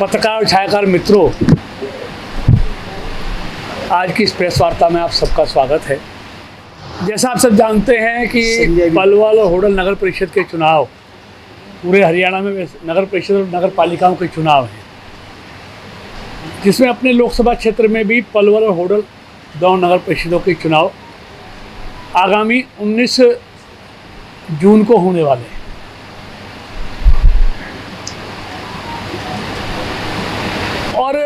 पत्रकार और छायाकार मित्रों, आज की इस प्रेस वार्ता में आप सबका स्वागत है। जैसा आप सब जानते हैं कि पलवल और होडल नगर परिषद के चुनाव पूरे हरियाणा में नगर परिषद और नगर पालिकाओं के चुनाव हैं, जिसमें अपने लोकसभा क्षेत्र में भी पलवल और होडल दोनों नगर परिषदों के चुनाव आगामी 19 जून को होने वाले हैं। और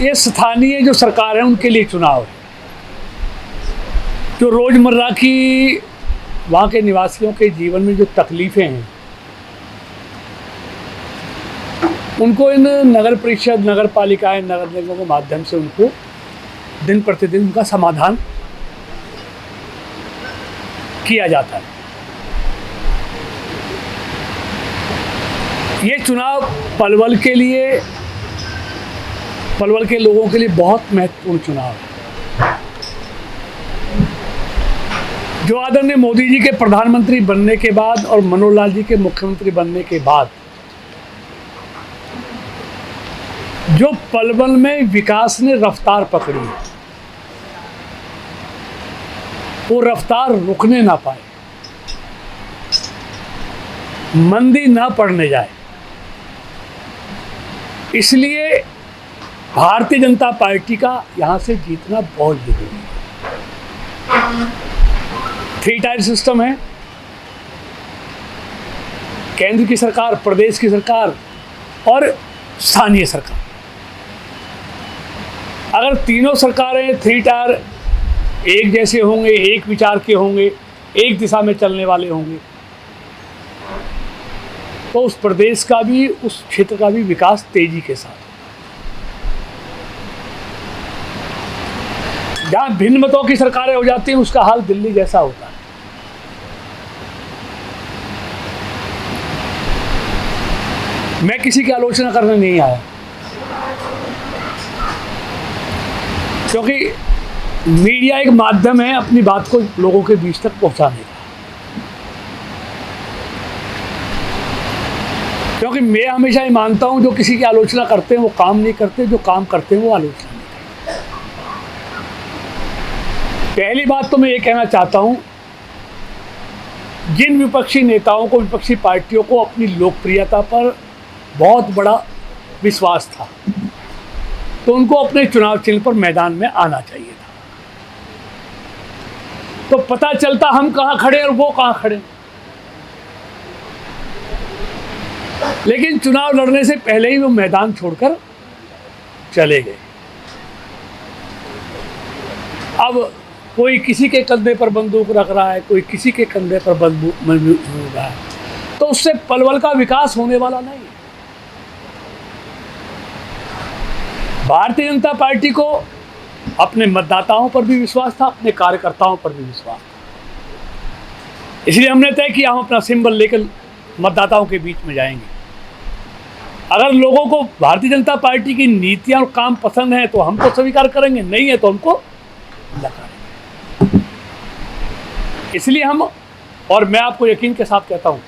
ये स्थानीय जो सरकार है उनके लिए चुनाव है। जो रोज़मर्रा की वहाँ के निवासियों के जीवन में जो तकलीफ़ें हैं, उनको इन नगर परिषद, नगर पालिकाएँ, नगर निगमों के माध्यम से उनको दिन प्रतिदिन उनका समाधान किया जाता है। ये चुनाव पलवल के लिए, पलवल के लोगों के लिए बहुत महत्वपूर्ण चुनाव है। जो आदरणीय मोदी जी के प्रधानमंत्री बनने के बाद और मनोहर लाल जी के मुख्यमंत्री बनने के बाद जो पलवल में विकास ने रफ्तार पकड़ी है, वो रफ्तार रुकने ना पाए, मंदी ना पड़ने जाए। इसलिए भारतीय जनता पार्टी का यहाँ से जीतना बहुत जरूरी है। 3 टायर सिस्टम है, केंद्र की सरकार, प्रदेश की सरकार और स्थानीय सरकार। अगर तीनों सरकारें 3 टायर एक जैसे होंगे, एक विचार के होंगे, एक दिशा में चलने वाले होंगे, तो उस प्रदेश का भी, उस क्षेत्र का भी विकास तेजी के साथ। जहाँ भिन्न मतों की सरकारें हो जाती हैं, उसका हाल दिल्ली जैसा होता है। मैं किसी की आलोचना करने नहीं आया, क्योंकि मीडिया एक माध्यम है अपनी बात को लोगों के बीच तक पहुंचाने का। क्योंकि मैं हमेशा ये मानता हूं, जो किसी की आलोचना करते हैं वो काम नहीं करते, जो काम करते हैं वो आलोचना नहीं करते। पहली बात तो मैं ये कहना चाहता हूं, जिन विपक्षी नेताओं को, विपक्षी पार्टियों को अपनी लोकप्रियता पर बहुत बड़ा विश्वास था, तो उनको अपने चुनाव चिन्ह पर मैदान में आना चाहिए था। तो पता चलता हम कहाँ खड़े और वो कहाँ खड़े। लेकिन चुनाव लड़ने से पहले ही वो मैदान छोड़कर चले गए। अब कोई किसी के कंधे पर बंदूक रख रहा है, कोई किसी के कंधे पर बंदूक रख रहा है, तो उससे पलवल का विकास होने वाला नहीं। भारतीय जनता पार्टी को अपने मतदाताओं पर भी विश्वास था, अपने कार्यकर्ताओं पर भी विश्वास था। इसलिए हमने तय किया हम अपना सिंबल लेकर मतदाताओं के बीच में जाएंगे। अगर लोगों को भारतीय जनता पार्टी की नीतियां और काम पसंद है तो हम तो स्वीकार करेंगे, नहीं है तो हमको नकारेंगे। इसलिए हम, और मैं आपको यकीन के साथ कहता हूं,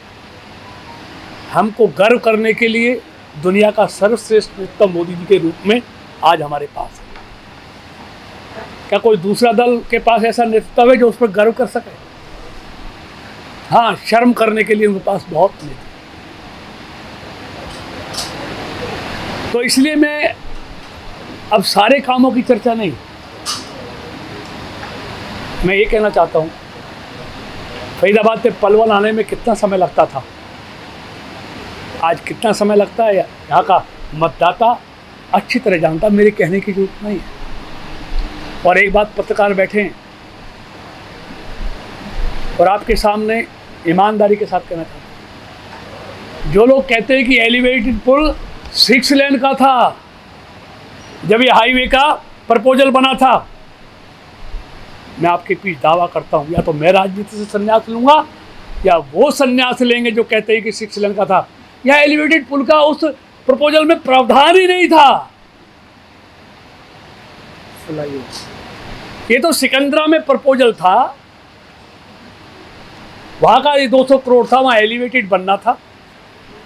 हमको गर्व करने के लिए दुनिया का सर्वश्रेष्ठ नेता मोदी जी के रूप में आज हमारे पास है। क्या कोई दूसरा दल के पास ऐसा नेतृत्व है जो उस पर गर्व कर सके? हाँ, शर्म करने के लिए उनके पास बहुत नेता। तो इसलिए मैं अब सारे कामों की चर्चा नहीं, मैं ये कहना चाहता हूँ, फरीदाबाद से पलवल आने में कितना समय लगता था, आज कितना समय लगता है, यहाँ का मतदाता अच्छी तरह जानता। मेरे कहने की जरूरत नहीं है। और एक बात पत्रकार बैठे हैं और आपके सामने ईमानदारी के साथ कहना चाहता हूँ, जो लोग कहते हैं कि एलिवेटेड पुल 6 लेन का था जब ये हाईवे का प्रपोजल बना था, मैं आपके पीछे दावा करता हूँ, या तो मैं राजनीति से संन्यास लूँगा या वो संन्यास लेंगे जो कहते हैं कि 6 लेन का था। यह एलिवेटेड पुल का उस प्रपोजल में प्रावधान ही नहीं था। ये तो सिकंदरा में प्रपोजल था, वहाँ का ये 200 करोड़ था, वहाँ एलिवेटेड बनना था।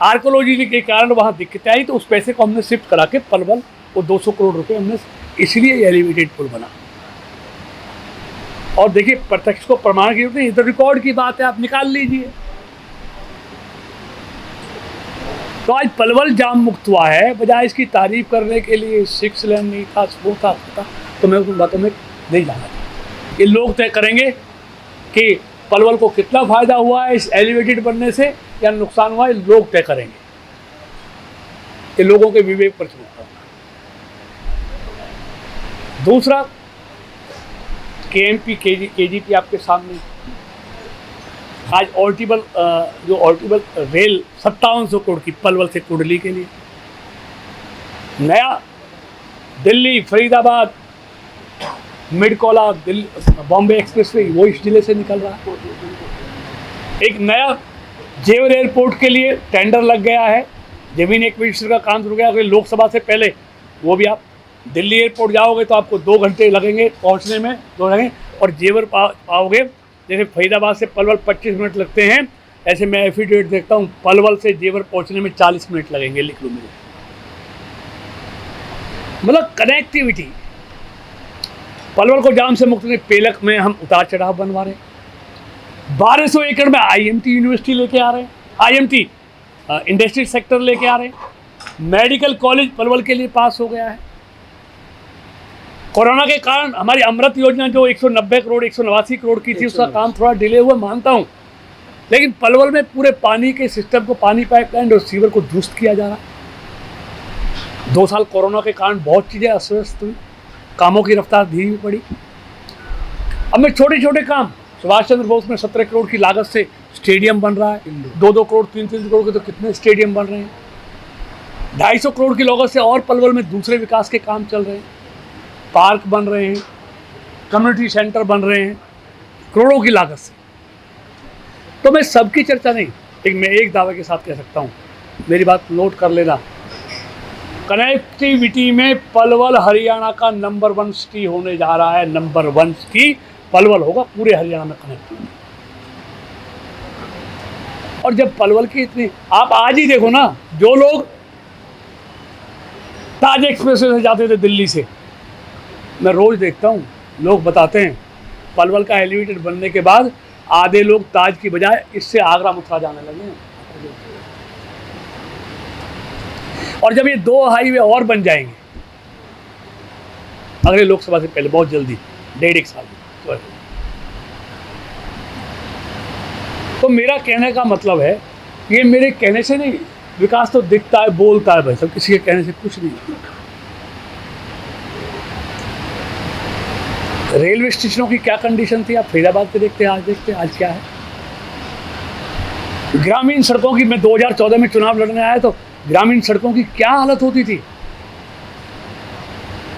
आर्कोलॉजी के कारण वहाँ दिक्कतें आई, तो उस पैसे को हमने शिफ्ट करा के पलवल, वो 200 करोड़ रुपए हमने, इसलिए एलिवेटेड पुल बना। और देखिए, प्रत्यक्ष को प्रमाण की जरूरत नहीं, तो रिकॉर्ड की बात है, आप निकाल लीजिए। तो आज पलवल जाम मुक्त हुआ है, बजाय इसकी तारीफ करने के लिए 6 लेन नहीं था, वो था, तो मैं उन बातों में नहीं जाना। ये लोग तय करेंगे कि पलवल को कितना फायदा हुआ है इस एलिवेटेड बनने से या नुकसान हुआ है, लोग तय करेंगे। ये लोगों के विवेक पर छोड़ता हूं। दूसरा, केएमपी केजीपी आपके सामने, आज ऑर्टिबल जो ऑर्टिबल रेल 5700 करोड़ की पलवल से कुंडली के लिए, नया दिल्ली फरीदाबाद मिडकोला बॉम्बे एक्सप्रेसवे, वो इस जिले से निकल रहा है। एक नया जेवर एयरपोर्ट के लिए टेंडर लग गया है, जमीन एक्विजिशन का काम शुरू गया। अगर लोकसभा से पहले वो भी, आप दिल्ली एयरपोर्ट जाओगे तो आपको 2 घंटे लगेंगे पहुंचने में, 2 लगेंगे, और जेवर पाओगे, जैसे फरीदाबाद से पलवल 25 मिनट लगते हैं, ऐसे मैं एफिडेविट देखता हूँ पलवल से जेवर पहुंचने में 40 मिनट लगेंगे, लिख लो मेरे। मतलब कनेक्टिविटी, पलवल को जाम से मुक्त करने, पेलक में हम उतार चढ़ाव बनवा रहे हैं। 1200 एकड़ में आईएमटी यूनिवर्सिटी लेके आ रहे हैं, आईएमटी इंडस्ट्री सेक्टर लेके आ रहे हैं। मेडिकल कॉलेज पलवल के लिए पास हो गया है। कोरोना के कारण हमारी अमृत योजना जो 190 करोड़ 189 करोड़ की थी, उसका काम थोड़ा डिले हुआ, मानता हूँ, लेकिन पलवल में पूरे पानी के सिस्टम को, पानी पाइपलाइन और सीवर को दुरुस्त किया जा रहा है। 2 साल कोरोना के कारण बहुत चीज़ें अस्त हुई, कामों की रफ्तार धीमी पड़ी। अब में छोटे छोटे काम, सुभाष चंद्र बोस में 17 करोड़ की लागत से स्टेडियम बन रहा है, 2-2 करोड़ 3-3 करोड़ के तो कितने स्टेडियम बन रहे हैं। 250 करोड़ की लागत से और पलवल में दूसरे विकास के काम चल रहे हैं, पार्क बन रहे हैं, कम्युनिटी सेंटर बन रहे हैं, करोड़ों की लागत से। तो मैं सबकी चर्चा नहीं, लेकिन मैं एक दावे के साथ कह सकता हूँ, मेरी बात नोट कर लेना, कनेक्टिविटी में पलवल हरियाणा का नंबर 1 सिटी होने जा रहा है। नंबर 1 सिटी पलवल होगा पूरे हरियाणा में कनेक्टिविटी। और जब पलवल की इतनी, आप आज ही देखो ना, जो लोग ताज एक्सप्रेस से जाते थे दिल्ली से, मैं रोज देखता हूँ, लोग बताते हैं पलवल का एलिवेटेड बनने के बाद आधे लोग ताज की बजाय इससे आगरा मथुरा जाने लगे हैं। और जब ये 2 हाईवे और बन जाएंगे अगले लोकसभा से पहले, बहुत जल्दी, 1.5 साल में, तो मेरा कहने का मतलब है, ये मेरे कहने से नहीं, विकास तो दिखता है, बोलता है भाई सब, किसी के कहने से कुछ नहीं। रेलवे स्टेशनों की क्या कंडीशन थी, आप फरीदाबाद पे देखते हैं, आज क्या है। ग्रामीण सड़कों की, मैं 2014 में चुनाव लड़ने आया तो ग्रामीण सड़कों की क्या हालत होती थी,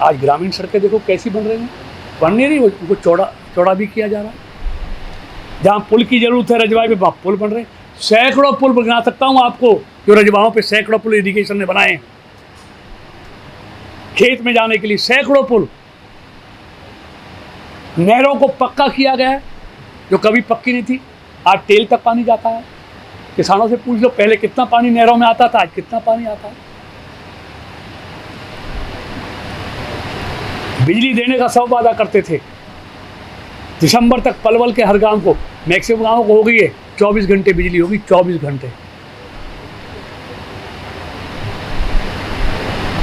आज ग्रामीण सड़कें देखो कैसी बन रही हैं, बन नहीं रही, उनको चौड़ा भी किया जा रहा है। जहाँ पुल की जरूरत है रजवाई पे, वहाँ पुल बन रहे हैं। सैकड़ों पुल बना सकता हूँ आपको, जो रजवाओं पे सैकड़ों पुल इरिगेशन ने बनाए हैं, खेत में जाने के लिए सैकड़ों पुल। नहरों को पक्का किया गया है, जो कभी पक्की नहीं थी, आज टेल तक पानी जाता है। किसानों से पूछ लो पहले कितना पानी नहरों में आता था, आज कितना पानी आता है। बिजली देने का सब वादा करते थे, दिसंबर तक पलवल के हर गांव को, मैक्सिमम गांवों को हो गई है 24 घंटे बिजली होगी, 24 घंटे।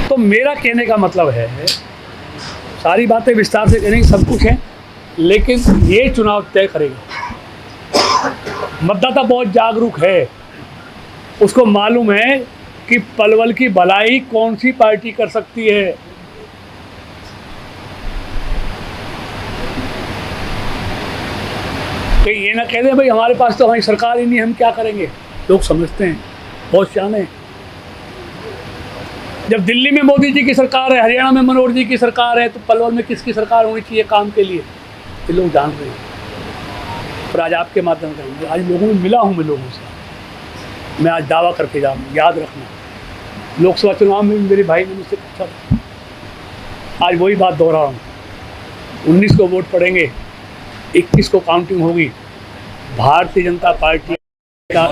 तो मेरा कहने का मतलब है, सारी बातें विस्तार से करेंगे, सब कुछ है, लेकिन ये चुनाव तय करेगा। मतदाता बहुत जागरूक है, उसको मालूम है कि पलवल की भलाई कौन सी पार्टी कर सकती है। तो ये ना कह दे भाई हमारे पास तो हमारी सरकार ही नहीं, हम क्या करेंगे। लोग समझते हैं, बहुत सियाने हैं। जब दिल्ली में मोदी जी की सरकार है, हरियाणा में मनोहर जी की सरकार है, तो पलवल में किसकी सरकार होनी चाहिए काम के लिए, ये लोग जान रहे हैं। और आज आपके माध्यम से आज लोगों में मिला हूँ, मैं लोगों से मैं आज दावा करके जा रहा हूँ, याद रखना, लोकसभा चुनाव में मेरे भाई ने मुझसे पूछा, आज वही बात दोहरा रहा हूँ। 19 को वोट पड़ेंगे, 21 को काउंटिंग होगी। भारतीय जनता पार्टी का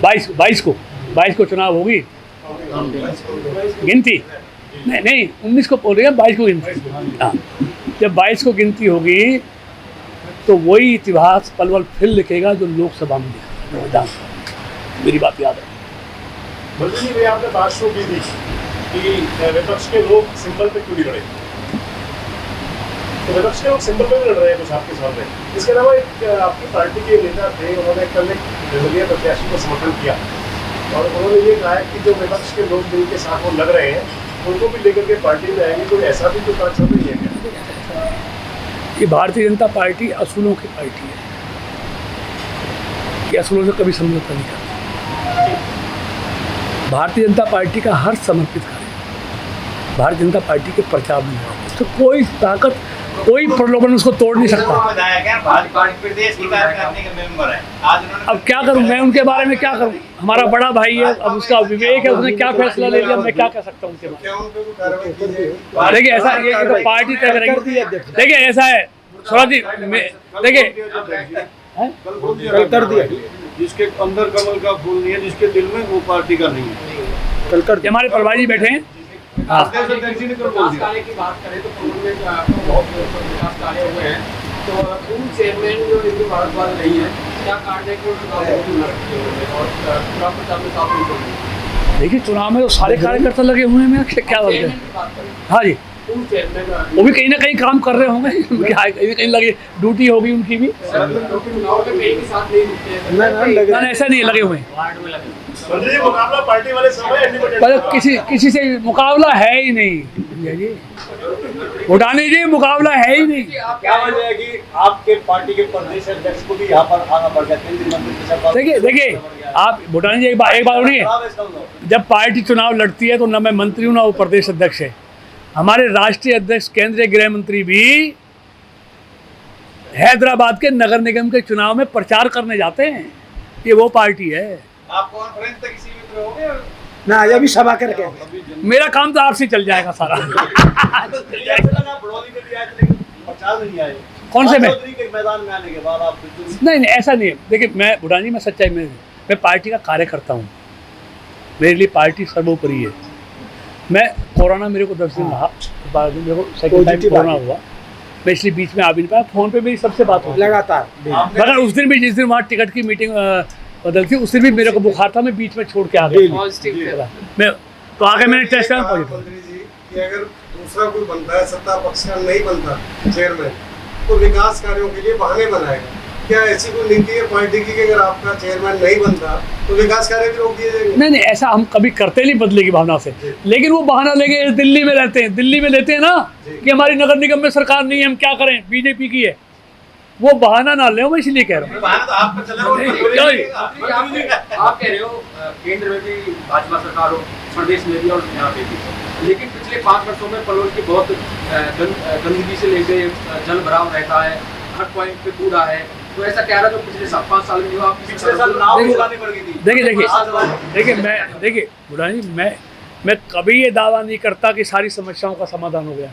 22 को 22 को चुनाव होगी गिनती, नहीं 19 को बोल रही है, 22 को गिनती। हाँ, जब 22 को गिनती होगी तो वही इतिहास पलवल फिर लिखेगा जो लोकसभा में लिखा विधानसभा। मेरी बात याद है। बल्कि भाई आपने बात शुरू की थी कि विपक्ष के लोग सिंबल पे क्यों नहीं लड़े, तो विपक्ष के लोग सिंबल पे भी लड़ रहे हैं कुछ आपके सामने। इसके अलावा एक आपकी पार्टी के नेता थे, उन्होंने कल एक निर्दलीय प्रत्याशी को समर्थन किया और उन्होंने ये कहा है कि जो विपक्ष के लोग जिनके साथ वो लग रहे हैं उनको भी लेकर के पार्टी में आएंगे। कोई ऐसा भी तो बात चल रही है क्या? ये भारतीय जनता पार्टी असूलों की पार्टी है, ये असूलों से कभी समझौता नहीं करती। भारतीय जनता पार्टी का हर समर्पित कार्य भारतीय जनता पार्टी के प्रचार में होगा, तो कोई ताकत कोई प्रलोभन उसको तोड़ नहीं सकता। अब क्या करूं मैं उनके बारे में, क्या करूं? हमारा बड़ा भाई है, अब उसका विवेक है, उसने क्या फैसला ले लिया, मैं क्या कह सकता हूं उनके बारे में। देखिए ऐसा ये तो पार्टी तय करेगी। देखिए ऐसा है सौरभ जी, देखिए कल कर दिया, जिसके अंदर कमल का फूल नहीं है, जिसके दिल में, वो पार्टी का नहीं है। कल कर हमारे प्रभारी जी बैठे हैं। हाँ, विकास कार्य की बात करें तो पूर्व में बहुत विकास कार्य हुए हैं, तो पूर्व चेयरमैन जो इनके भारद्वाज नहीं है, क्या कार्य है कि और चुनाव प्रचार में साथ नहीं। देखिए चुनाव में तो सारे कार्यकर्ता लगे हुए हैं, मैं क्या बोलते हैं। हाँ जी, पूर्व चेयरमैन वो भी कहीं ना कहीं काम कर रहे होंगे, कहीं लगे ड्यूटी होगी उनकी भी। चुनाव में कहीं के साथ नहीं रुकते हैं, ऐसा नहीं लगे हुए हैं। वार्ड में लगे। मुकाबला पार्टी वाले समय पर किसी से मुकाबला है ही नहीं जी, भूटानी जी, मुकाबला है ही नहीं। क्या वजह है कि आपके पार्टी के प्रदेश अध्यक्ष को भी यहाँ पर आना पड़ गया, केंद्रीय मंत्री के साथ? देखिए आप भूटानी जी एक बात सुनिए, जब पार्टी चुनाव लड़ती है तो न मैं मंत्री हूँ ना वो प्रदेश अध्यक्ष है। हमारे राष्ट्रीय अध्यक्ष केंद्रीय गृह मंत्री भी हैदराबाद के नगर निगम के चुनाव में प्रचार करने जाते हैं। ये वो पार्टी है। आप कॉन्फ्रेंस तक इसी में रहोगे ना, अभी सभा करके मेरा काम तो आपसे चल जाएगा सारा। कौन से में? मैदान में आने के बाद आप नहीं ऐसा नहीं है। देखिए मैं भूटान जी, मैं सच्चाई में मैं पार्टी का कार्यकर्ता हूँ, मेरे लिए पार्टी सर्वोपरि है। मैं कोरोना मेरे को 10 दिन रहा, बाद में मेरे को सेकंड टाइम कोरोना हुआ, मैं इसलिए बीच में आ भी नहीं पाया। फोन पे मेरी सबसे बात होती लगातार, मगर उस दिन भी जिस दिन वहाँ टिकट की मीटिंग बदल थी, उस दिन भी मेरे को बुखार था, मैं बीच में छोड़ के आ गया। मैं तो आगे मैंने टेस्ट करा पॉजिटिव। मंत्री जी कि अगर दूसरा कोई बनता है, सत्ता पक्ष का नहीं बनता चेयरमैन, तो विकास कार्यों के लिए बहाने बनाएगा। क्या ऐसी कोई नीति है पार्टी की कि अगर आपका चेयरमैन नहीं बनता तो विकास कार्य भी रोक दिए जाएंगे? नहीं ऐसा हम कभी करते नहीं बदले की भावना से, लेकिन वो बहाना लेके दिल्ली में रहते हैं, दिल्ली में लेते हैं ना कि हमारी नगर निगम में सरकार नहीं है, हम क्या करें, बीजेपी की है। वो बहाना ना ले, मैं इसलिए कह रहा हूँ। आप कह रहे हो केंद्र में भी भाजपा सरकार हो, प्रदेश में भी और यहाँ पे भी, लेकिन पिछले 5 वर्षों में पलवल की बहुत गंदगी से लेके जल भराव रहता है, हर पॉइंट पे कूड़ा है, तो ऐसा कह रहा जो पिछले 7-5 साल में हुआ, पिछले साल नाव बुलानी पड़ गई थी। देखिए बुरानी, मैं कभी ये दावा नहीं करता कि सारी समस्याओं का समाधान हो गया।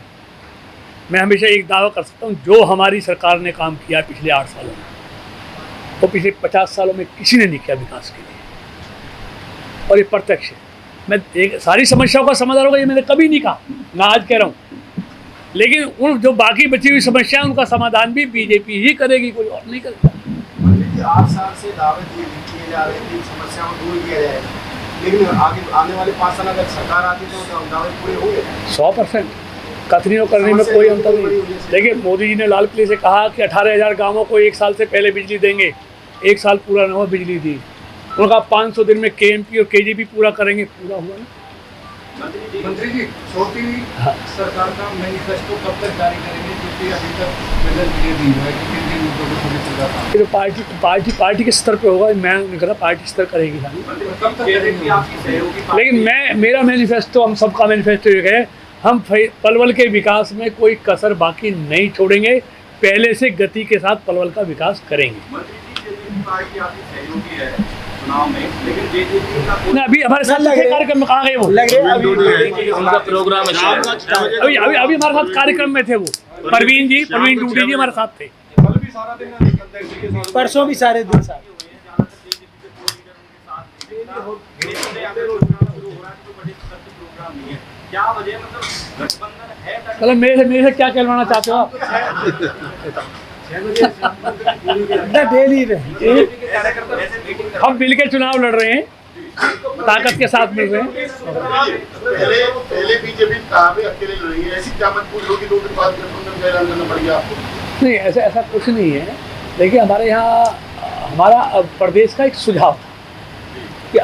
मैं हमेशा एक दावा कर सकता हूँ, जो हमारी सरकार ने काम किया पिछले 8 सालों में, वो पिछले 50 सालों में किसी ने नहीं किया विकास के लिए, और ये प्रत्यक्ष है। मैं सारी समस्याओं का समाधान होगा ये मैंने कभी नहीं कहा, ना आज कह रहा हूँ, लेकिन उन जो बाकी बची हुई समस्या उनका समाधान भी बीजेपी ही करेगी, कोई और नहीं करेगा। 8 साल से दावे किए जा रहे थे समस्या को दूर किया जाएगा, लेकिन आगे आने वाले 5 साल अगर सरकार आती तो दावे पूरे होंगे 100%। कथनी करने में कोई अंतर नहीं। देखिए मोदी जी ने लाल किले से कहा कि 18,000 गाँवों को 1 साल से पहले बिजली देंगे, 1 साल पूरा न हुआ, बिजली दी। उन्होंने कहा 500 दिन में KMP और KGP पूरा करेंगे, पूरा हुआ ना। मंत्री जी, छोटी सरकार का मैनिफेस्टो कब तक जारी करेंगे, क्योंकि अभी तक बजट दिए नहीं हुआ है कि किन किन मुद्दों को समझ तो पार्टी के स्तर पे होगा, मैं नहीं कह रहा पार्टी स्तर करेगी। कब तक करेंगे आपकी सहयोगी? लेकिन मेरा मैनिफेस्टो, हम सबका मैनिफेस्टो ये है, हम पलवल के विकास में कोई कसर बाकी नहीं छोड़ेंगे, पहले से गति के साथ पलवल का विकास करेंगे। नहीं अभी हमारे साथ कार्यक्रम में कहाँ गए वो? उनका प्रोग्राम अभी हमारे साथ कार्यक्रम में थे वो, प्रवीण डूडी जी हमारे साथ थे। परसों भी सारे दिन साथ। पे रोजगार शुरू हो रहा है तो बड़े स्तर पे प्रोग्राम नहीं है, क्या वजह? मतलब गठबंधन है मतलब मेरे से क्या कहलवाना चाहते हो आप? डेली रहे हम मिल के चुनाव लड़ रहे हैं, ताकत के साथ मिल रहे हैं। पहले बीजेपी कहा भी अकेले लड़ी है, ऐसी क्या मजबूरी होगी 2 दिन बाद गठबंधन का ऐलान करना पड़ेगा आपको? नहीं, ऐसा कुछ नहीं है। देखिए, हमारे यहाँ हमारा प्रदेश का एक सुझाव था कि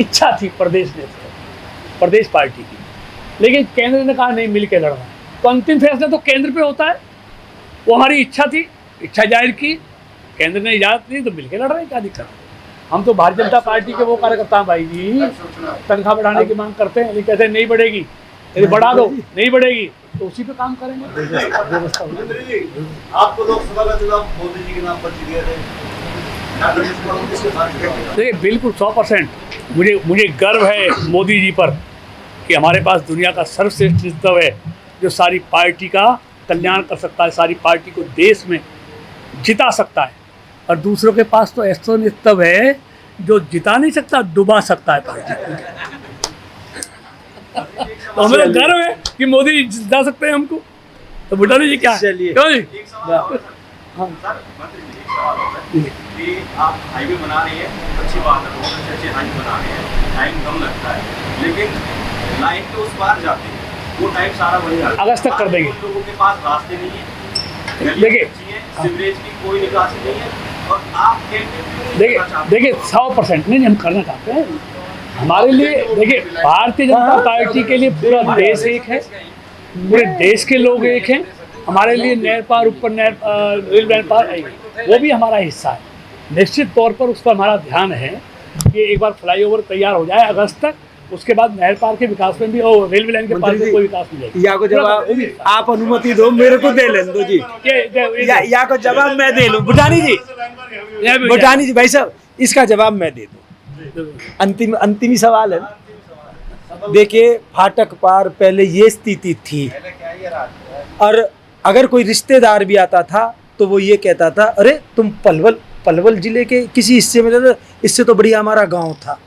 इच्छा थी प्रदेश पार्टी की, लेकिन केंद्र ने कहा नहीं, मिल के लड़ना। तो अंतिम फैसला तो केंद्र पे होता है। वो हमारी इच्छा थी, इच्छा जाहिर की, केंद्र ने इजाज़त दी तो मिल के लड़ रहे हैं, क्या दिक्कत है? हम तो भारतीय जनता पार्टी के वो कार्यकर्ता हैं भाई जी, तनख्वाह बढ़ाने की मांग करते हैं, लेकिन कहते हैं नहीं बढ़ेगी, यदि बढ़ा दो, नहीं बढ़ेगी तो उसी पे काम करेंगे। आपको लोकसभा का चुनाव मोदी जी के नाम पर दिए थे, देखिए बिल्कुल 100% मुझे गर्व है मोदी जी पर कि हमारे पास दुनिया का सर्वश्रेष्ठ नेतृत्व है जो सारी पार्टी का कल्याण कर सकता है, सारी पार्टी को देश में जिता सकता है। और दूसरों के पास तो ऐसा नेतृत्व है जो जिता नहीं सकता, डुबा सकता है पार्टी को। तो हमें गर्व है कि मोदी जी जिता सकते हैं हमको। तो बुढ़ा जी क्या है? क्यों जी? एक सवाल और है, सर मंत्री जी, एक सवाल और है कि आप हाईवे बना रहे हैं, अच्छी बात है, बहुत अच्छे हाईवे बना रहे हैं, टाइम कम लगता है, लेकिन लाइन के उस पार जाते हैं, वो टाइम सारा वही आता है। अगस्त तक कर देंगे। लोगों के पास रास्ते नहीं है, देखिए, सीवरेज की कोई निकासी नहीं है, और आप देखिए 100% नहीं, हम करना चाहते हैं। हमारे लिए देखिए, भारतीय जनता पार्टी के लिए पूरा देश एक है, पूरे देश के लोग एक हैं। हमारे लिए नहर पार, ऊपर नहर, रेल लाइन पार, वो भी हमारा हिस्सा है। निश्चित तौर पर उस पर हमारा ध्यान है कि एक बार फ्लाईओवर तैयार हो जाए अगस्त तक, उसके बाद नहर पार के विकास में भी और रेलवे लाइन के पास में कोई विकास नहीं या को जवाब आप अनुमति दो, मेरे को दे लें दो जी, या को जवाब मैं दे लूं। बुटानी जी भाई साहब, इसका जवाब मैं दे दूं। अंतिम ही सवाल है। देखिए, फाटक पार पहले ये स्थिति थी, और अगर कोई रिश्तेदार भी आता था तो वो ये कहता था, अरे तुम पलवल जिले के किसी हिस्से में रहते, इससे तो बढ़िया हमारा गांव था।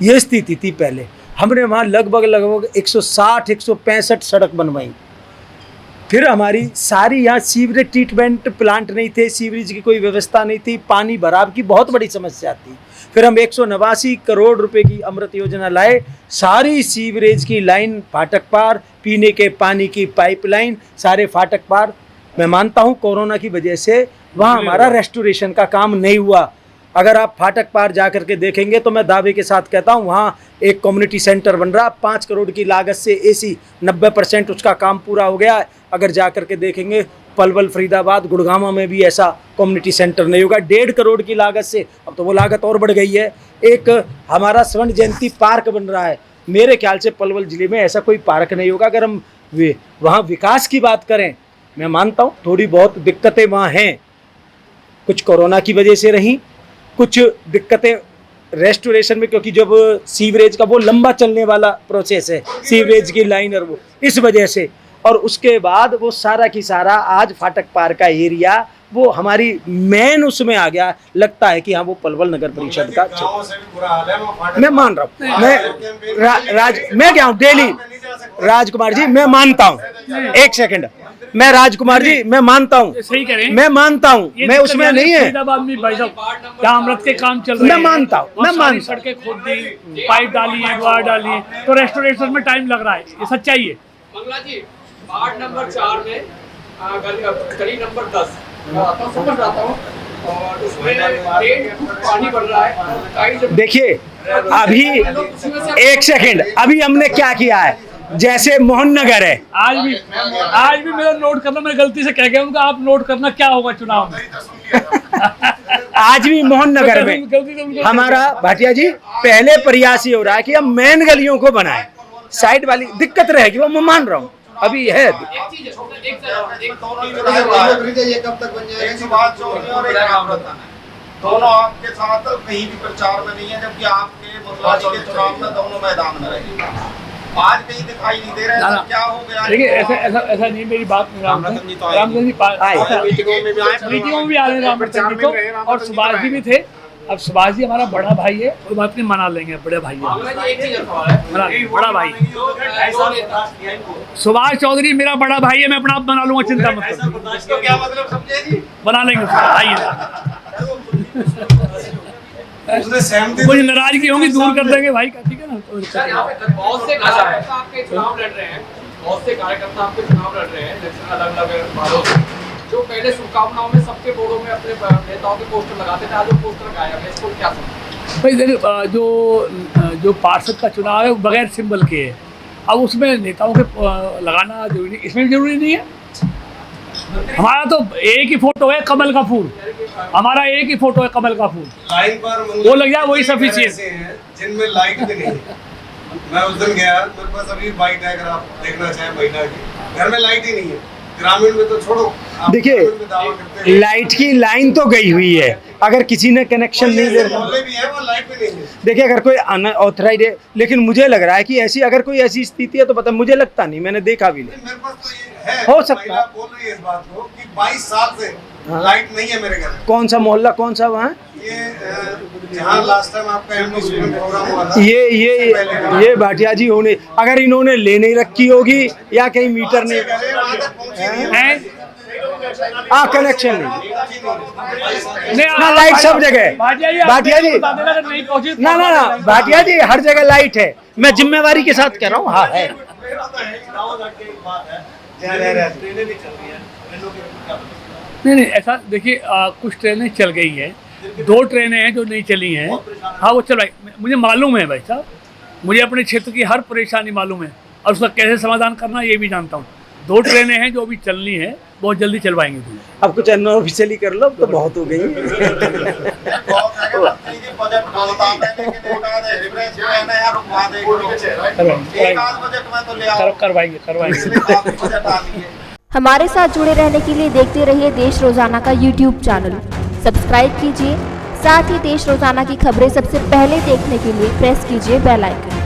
ये स्थिति थी पहले। हमने वहाँ लगभग 160-165 सड़क बनवाई। फिर हमारी सारी यहाँ सीवरेज ट्रीटमेंट प्लांट नहीं थे, सीवरेज की कोई व्यवस्था नहीं थी, पानी भराव की बहुत बड़ी समस्या थी। फिर हम 189 करोड़ रुपए की अमृत योजना लाए, सारी सीवरेज की लाइन फाटक पार, पीने के पानी की पाइपलाइन सारे फाटक पार। मैं मानता हूँ कोरोना की वजह से वहाँ हमारा रेस्टोरेशन का काम नहीं हुआ। अगर आप फाटक पार जा करके देखेंगे तो मैं दावे के साथ कहता हूँ वहाँ एक कम्युनिटी सेंटर बन रहा, 5 करोड़ की लागत से एसी 90% उसका काम पूरा हो गया है। अगर जा करके देखेंगे पलवल, फरीदाबाद, गुड़गांव में भी ऐसा कम्युनिटी सेंटर नहीं होगा 1.5 करोड़ की लागत से। अब तो वो लागत और बढ़ गई है। एक हमारा स्वर्ण जयंती पार्क बन रहा है, मेरे ख्याल से पलवल जिले में ऐसा कोई पार्क नहीं होगा। अगर हम वहाँ विकास की बात करें, मैं मानता हूँ थोड़ी बहुत दिक्कतें वहाँ हैं, कुछ कोरोना की वजह से रहीं, कुछ दिक्कतें रेस्टोरेशन में, क्योंकि जब सीवरेज का वो लंबा चलने वाला प्रोसेस है, सीवरेज की लाइन, और वो इस वजह से, और उसके बाद वो सारा की सारा आज फाटक पार का एरिया वो हमारी मेन उसमें आ गया। लगता है कि हाँ वो पलवल नगर परिषद का मैं मान रहा हूँ। मैं क्या हूँ डेली राजकुमार जी, मैं मानता हूँ, एक सेकंड, मैं राजकुमार जी मैं मानता हूँ, सही करें, मैं मानता हूँ, मैं उसमें नहीं है। जहाँ अमृत के काम चल रहे हैं, मैं मानता हूँ, मैं मानता हूँ। सड़कें खोद दी, पाइप डाली है, द्वार डाली है, तो रेस्टोरेशन में टाइम लग रहा है, ये सच्चाई है। मंगला जी, वार्ड नंबर 4 में गली नंबर 10 तो समझ रहा हूँ, और उसमें पानी बढ़ रहा है। देखिए अभी एक सेकंड, अभी हमने क्या किया है, जैसे मोहन नगर है, आज भी मेरा नोट करना, मैं गलती से कह गया उनका, आप नोट करना क्या होगा चुनाव में। आज भी मोहन नगर में हमारा भाटिया जी पहले प्रयास ये हो रहा है कि हम मेन गलियों को बनाएं, साइड वाली दिक्कत रहेगी वो मैं मान रहा हूँ, अभी है। ये कब तक बन जाएगा? दोनों आपके साथ कहीं भी प्रचार में नहीं है, जबकि आपके मुखलाजी के चुनाव में दोनों मैदान में रहेंगे। आज कहीं दिखाई नहीं दे रहा है, क्या हो गया? देखिए ऐसा नहीं, मेरी बात रामचंद्र जी मीटिंगों में भी आ रहे हैं, रामचंद्र जी तो, और सुभाष जी भी थे, अब सुभाष जी हमारा बड़ा भाई है, कोई बात नहीं, मना लेंगे, बड़े भाई है, एक चीज का सवाल है, बड़ा भाई। सुभाष चौधरी मेरा बड़ा भाई है, मैं अपना आप बना लूंगा, चिंता मत करो, इसको क्या मतलब समझे जी? बना लेंगे उसको, आइए। उसने सहमति कुछ नाराजगी होंगी दूर कर देंगे भाई का, ठीक है ना। सर, यहाँ पे बहुत से कार्यकर्ता आपके चुनाव लड़ रहे हैं, बहुत से कार्यकर्ता आपके चुनाव लड़ रहे हैं इलेक्शन अलग-अलग वालों से, जो पहले शुभकामनाओं में सबके बोर्डों में अपने नेताओं के पोस्टर लगाते थे, आज वो पोस्टर गायब है, इसको क्या समझते? भाई देखिए, जो पार्षद का चुनाव है वो बगैर सिंबल के है, अब उसमें नेताओं के लगाना जरूरी, इसमें भी जरूरी नहीं है। हमारा तो एक ही फोटो है कमल का फूल, हमारा एक ही फोटो है कमल का फूल, लाइन पर वो लग जाए वही सफिशिएंट। जिनमें लाइट भी नहीं है। मैं उस दिन गया, मेरे पास अभी बाइक है, अगर आप देखना चाहें महिला की, घर में लाइट ही नहीं है। ग्रामीण में तो छोड़ो, देखिए लाइट की लाइन तो गई हुई है, अगर किसी ने कनेक्शन नहीं दे मोहल्ले भी है, वो लाइट भी नहीं है। देखिए अगर कोई अनऑथराइज है, लेकिन मुझे लग रहा है कि ऐसी अगर कोई ऐसी स्थिति है तो पता, मुझे लगता नहीं, मैंने देखा भी नहीं। मेरे पास तो ये है, हो सकता है। महिला बोल रही है इस बात को कि 22 साल से लाइट नहीं है मेरे घर में। कौन सा मोहल्ला, कौन सा वहाँ? ये जहाँ लास्ट टाइम आपका एमपी स्टूडेंट प्रोग्राम हुआ था, ये भाटिया जी होने, अगर इन्होंने ले नहीं रखी होगी या कहीं मीटर नहीं, हाँ कनेक्शन नहीं, ना लाइट सब जगह। भाटिया जी ना ना ना, भाटिया जी हर जगह लाइट है, मैं जिम्मेवारी के साथ कह रहा हूँ। हाँ है, नहीं ऐसा देखिए, कुछ ट्रेनें चल गई हैं, 2 ट्रेनें हैं जो नहीं चली हैं, हाँ वो चलाई, मुझे मालूम है भाई साहब, मुझे अपने क्षेत्र की हर परेशानी मालूम है और उसका कैसे समाधान करना ये भी जानता हूँ। 2 ट्रेनें हैं जो अभी चलनी है, बहुत जल्दी चलवाएंगे। अब कुछ अनऑफिशियली कर लो तो बहुत हो गई। करवाएंगे। हमारे साथ जुड़े रहने के लिए देखते रहिए देश रोजाना का YouTube चैनल, सब्सक्राइब कीजिए। साथ ही देश रोजाना की खबरें सबसे पहले देखने के लिए प्रेस कीजिए बेल आइकन।